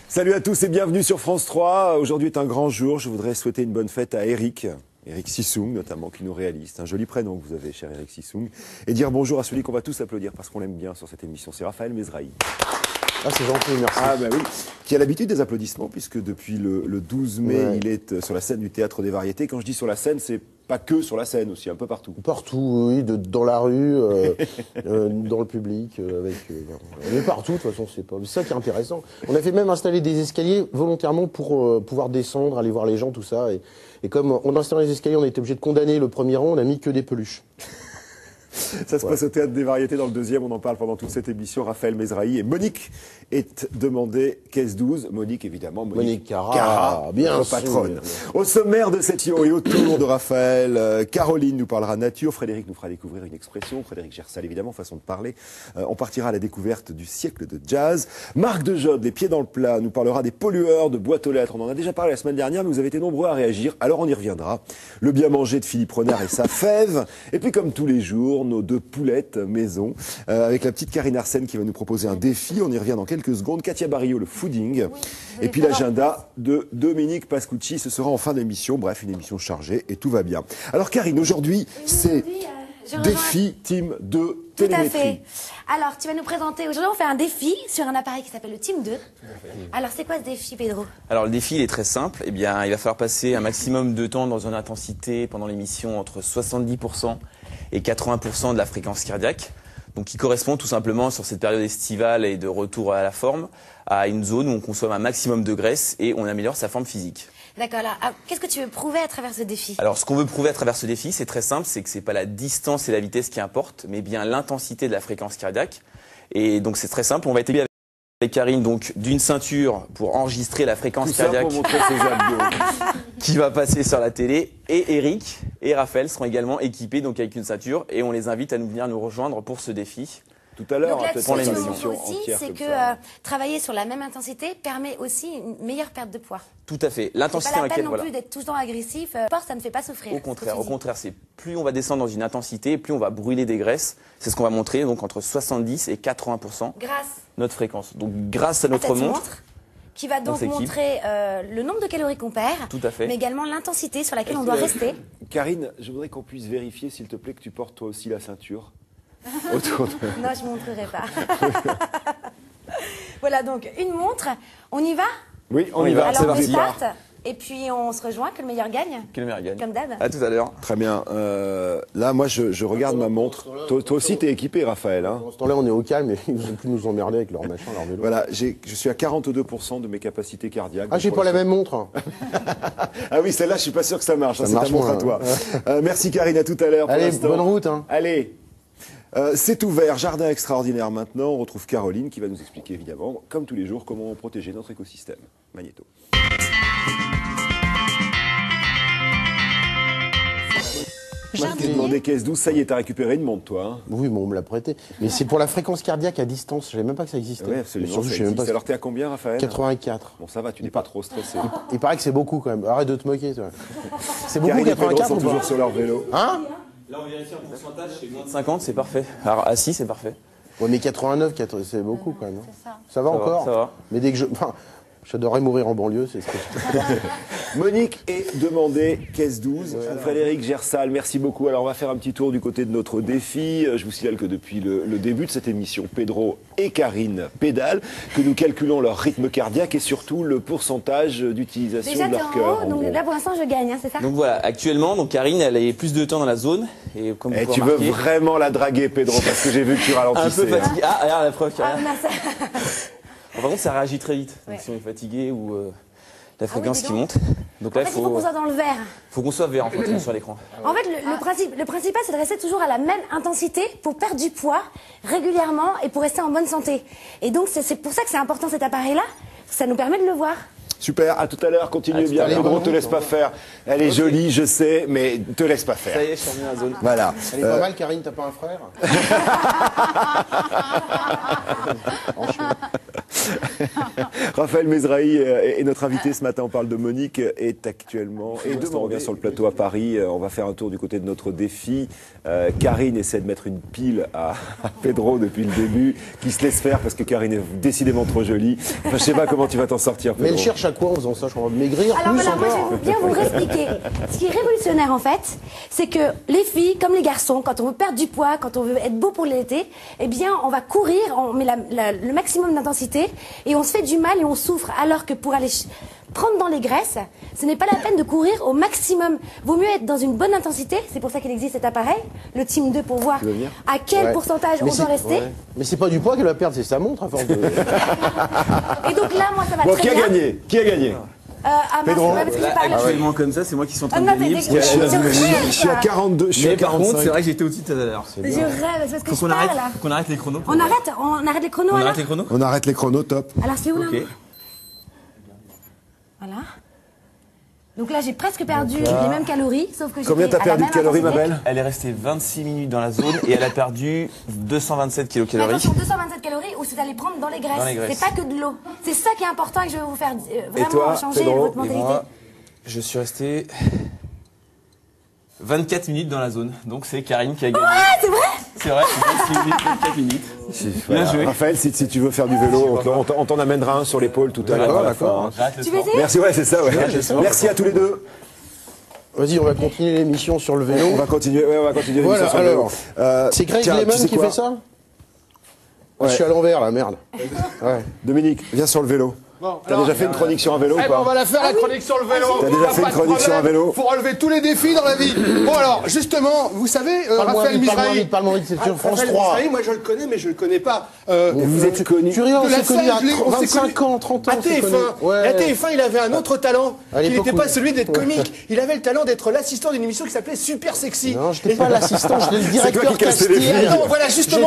Salut à tous et bienvenue sur France 3. Aujourd'hui est un grand jour. Je voudrais souhaiter une bonne fête à Eric Sissoung notamment, qui nous réalise. C'est un joli prénom que vous avez, cher Eric Sissoung. Et dire bonjour à celui qu'on va tous applaudir parce qu'on l'aime bien sur cette émission. C'est Raphaël Mesrahi. Ah, c'est gentil, merci. Ah, bah oui. Qui a l'habitude des applaudissements, puisque depuis le 12 mai, il est sur la scène du Théâtre des Variétés. Quand je dis sur la scène, c'est pas que sur la scène aussi, un peu partout. Partout, oui, dans la rue, dans le public, on est partout, de toute façon, c'est ça qui est intéressant. On a fait même installer des escaliers volontairement pour pouvoir descendre, aller voir les gens, tout ça. Et comme on installait les escaliers, on était obligé de condamner le premier rang, on a mis que des peluches. Ça se passe au Théâtre des Variétés dans le deuxième, on en parle pendant toute cette émission. Raphaël Mesrahi et Monique est demandée caisse 12. Monique, évidemment. Monique Cara, bien sûr. Patronne. Au sommaire de cette et autour de Raphaël, Caroline nous parlera nature, Frédéric nous fera découvrir une expression, Frédéric Gersal évidemment, façon de parler. On partira à la découverte du siècle de jazz. Marc Dejode, les pieds dans le plat, nous parlera des pollueurs de boîtes aux lettres. On en a déjà parlé la semaine dernière, mais vous avez été nombreux à réagir, alors on y reviendra. Le bien manger de Philippe Renard et sa fève. Et puis comme tous les jours, nos deux poulettes maison, avec la petite Karine Arsène qui va nous proposer un défi. On y revient dans quelques secondes. Katia Barillot, le fooding. Oui, et puis l'agenda de Dominique Pascucci. Ce sera en fin d'émission. Bref, une émission chargée et tout va bien. Alors Karine, aujourd'hui, c'est défi Team 2 télémétrie. Tout à fait. Alors, tu vas nous présenter, aujourd'hui on fait un défi sur un appareil qui s'appelle le Team 2. Alors, c'est quoi ce défi, Pedro? Alors, le défi, il est très simple. Eh bien, il va falloir passer un maximum de temps dans une intensité pendant l'émission entre 70% et 80% de la fréquence cardiaque. Donc, qui correspond tout simplement sur cette période estivale et de retour à la forme à une zone où on consomme un maximum de graisse et on améliore sa forme physique. D'accord, alors, qu'est-ce que tu veux prouver à travers ce défi? Alors, ce qu'on veut prouver à travers ce défi, c'est très simple, c'est que c'est pas la distance et la vitesse qui importent, mais bien l'intensité de la fréquence cardiaque. Et donc, c'est très simple, on va établir avec Karine donc d'une ceinture pour enregistrer la fréquence cardiaque pour montrer ses abdos. qui va passer sur la télé, et Eric et Raphaël seront également équipés donc avec une ceinture, et on les invite à venir nous rejoindre pour ce défi. Tout à l'heure, ce pour l'émission aussi, c'est que travailler sur la même intensité permet aussi une meilleure perte de poids. Tout à fait. L'intensité c'est pas la peine non plus d'être tout le temps agressif. Sport, ça ne fait pas souffrir. Au contraire, c'est plus on va descendre dans une intensité, plus on va brûler des graisses. C'est ce qu'on va montrer, donc entre 70 et 80%. Grâce. Notre fréquence. Donc grâce à notre montre qui va donc montrer le nombre de calories qu'on perd, tout à fait, mais également l'intensité sur laquelle on doit rester. Karine, je voudrais qu'on puisse vérifier, s'il te plaît, que tu portes toi aussi la ceinture. Autour de... Non, je ne montrerai pas. Voilà, donc une montre. On y va? Oui, on y va. Alors on start, et puis on se rejoint, que le meilleur gagne. Que le meilleur gagne. Comme d'hab. À tout à l'heure. Très bien. Là, moi, je regarde ma montre. Toi aussi, t'es équipé, Raphaël. Hein. Dans ce temps-là, on est au calme et ils ont pu nous emmerder avec leur machin, leur vélo. Voilà, je suis à 42% de mes capacités cardiaques. Ah, j'ai pas la même montre. Ah oui, celle-là, je suis pas sûr que ça marche. C'est ta montre à toi. Merci, Karine. À tout à l'heure. Allez, bonne route. Hein. Allez. C'est ouvert, jardin extraordinaire maintenant. On retrouve Caroline qui va nous expliquer évidemment, comme tous les jours, comment protéger notre écosystème. Magnéto. Moi, je t'ai demandé caisse 12, ça y est, t'as récupéré une montre, toi. Hein. Oui, mais on me l'a prêté. Mais c'est pour la fréquence cardiaque à distance. Je savais même pas que ça existait. Oui, absolument. Surtout, je sais même pas. Alors, t'es à combien, Raphaël? 84. Bon, ça va, tu n'es pas trop stressé. Il paraît que c'est beaucoup quand même. Arrête de te moquer, toi. C'est beaucoup, Karine 84 sont ou toujours pas sur leur vélo. Hein? Là, on vérifie un pourcentage, c'est moins de 50, c'est parfait. Alors, assis, c'est parfait. Ouais, mais 89, c'est beaucoup quand même. Ça va encore? Ça va. Mais dès que j'adorerais mourir en banlieue, c'est ce que je... Monique est demandée, caisse 12. Frédéric Gersal, merci beaucoup. Alors, on va faire un petit tour du côté de notre défi. Je vous signale que depuis le début de cette émission, Pedro et Karine pédalent, que nous calculons leur rythme cardiaque et surtout le pourcentage d'utilisation de leur cœur. Déjà, donc là, pour l'instant, je gagne, hein, c'est ça? Donc voilà, actuellement, donc Karine, elle est plus de temps dans la zone. Et comme vous tu veux vraiment la draguer, Pedro, parce que j'ai vu que tu ralentissais. Un peu fatigué. Ah, regarde la preuve. Ah, Par contre, ça réagit très vite. Donc, si on est fatigué ou la fréquence qui monte. Donc là, il faut qu'on soit dans le vert. Faut qu'on soit vert en fait sur l'écran. En fait, le principal, c'est de rester toujours à la même intensité pour perdre du poids régulièrement et pour rester en bonne santé. Et donc, c'est pour ça que c'est important cet appareil-là. Ça nous permet de le voir. Super, à tout à l'heure, continue bien. l'heure. Pedro, te laisse pas faire. Elle est jolie, je sais, mais te laisse pas faire. Ça y est, je suis revenu dans la zone. Voilà. Elle est pas mal, Karine, t'as pas un frère? Raphaël Mesrahi est notre invité ce matin. On parle de Monique, est actuellement. Et demain, on revient sur le plateau à Paris. On va faire un tour du côté de notre défi. Karine essaie de mettre une pile à Pedro depuis le début, qui se laisse faire parce que Karine est décidément trop jolie. Enfin, je sais pas comment tu vas t'en sortir, Mais Pedro. elle cherche à quoi en faisant ça? Je crois maigrir Alors plus voilà, moi encore. je vais bien vous réexpliquer. Ce qui est révolutionnaire en fait, c'est que les filles, comme les garçons, quand on veut perdre du poids, quand on veut être beau pour l'été, eh bien on va courir, on met le maximum d'intensité et on se fait du mal et on souffre. Alors que pour aller prendre dans les graisses, ce n'est pas la peine de courir au maximum. Vaut mieux être dans une bonne intensité, c'est pour ça qu'il existe cet appareil, le Team 2, pour voir veux venir à quel Ouais. pourcentage Mais on doit c'est- rester. ouais. Mais c'est pas du poids qu'elle va perdre, c'est sa montre à force de. Et donc là, moi ça va Bon, très qui a bien. gagné? Qui a gagné? Ah mince, Pedro. ouais, parce que j'ai Là, pas actuellement comme ça, c'est moi qui suis en train Ah de non, gagner. t'es parce dégueu. que- Je Je suis à 42, je suis à Mais par contre, 45. c'est vrai que j'étais au-dessus tout à l'heure. Je rêve, c'est parce que Faut je qu'on parle arrête, là. qu'on arrête les chronos. pour- On arrête les chronos On alors. arrête les chronos. On arrête les chronos, top. Alors c'est où là Ok. Voilà. Donc là j'ai presque perdu les mêmes calories, sauf que Combien j'étais t'as à la perdu de même calories, ma intensité. belle? Elle est restée 26 minutes dans la zone et elle a perdu 227 Mais kilocalories. attention, 227 calories ou c'est d'aller prendre dans les graisses. Dans les graisses. C'est pas que de l'eau. C'est ça qui est important et que je vais vous faire vraiment toi, changer Pedro votre Et mentalité. moi, je suis resté 24 minutes dans la zone. Donc c'est Karine qui a gagné. Ah, c'est vrai. C'est vrai, c'est 26 minutes, 24 minutes. Voilà. Bien joué. Raphaël, si tu veux faire du vélo, on t'en amènera un sur l'épaule tout à l'heure. à la fin, hein. J'arrête le Tu veux sport. essayer? Merci, ouais, c'est ça, ouais. sport. Merci à tous les deux. Vas-y, on va continuer l'émission sur le vélo. On va continuer, ouais, on va continuer Voilà, l'émission sur le alors, vélo. C'est Greg tiens, Lehman tu sais qui quoi fait ça? Ouais. Je suis à l'envers là, merde. Ouais. Dominique, viens sur le vélo. Bon, T'as alors, déjà fait une chronique sur un vélo ou eh ben, on pas? va la faire la chronique sur le vélo. T'as déjà fait Pas une de chronique sur un problème. vélo? Faut relever tous les défis dans la vie. Bon alors, justement, vous savez, Raphaël Misrahi. Parle-moi vite, c'est sur France Raphaël 3. Misrahi, moi je le connais, mais je le connais pas. Vous êtes connu. Tu rigoles, on De la s'est connus scène, à je l'ai- on s'est 25 connus ans, 30 ans. À on s'est connus. TF1. Ouais. Et à TF1, il avait un autre talent À qui l'époque n'était pas où- celui d'être Ouais. comique. Il avait le talent d'être l'assistant d'une émission qui s'appelait Super Sexy. Non, j'étais pas l'assistant, j'étais le toi directeur qui cassais les casting. filles. Non, voilà, justement.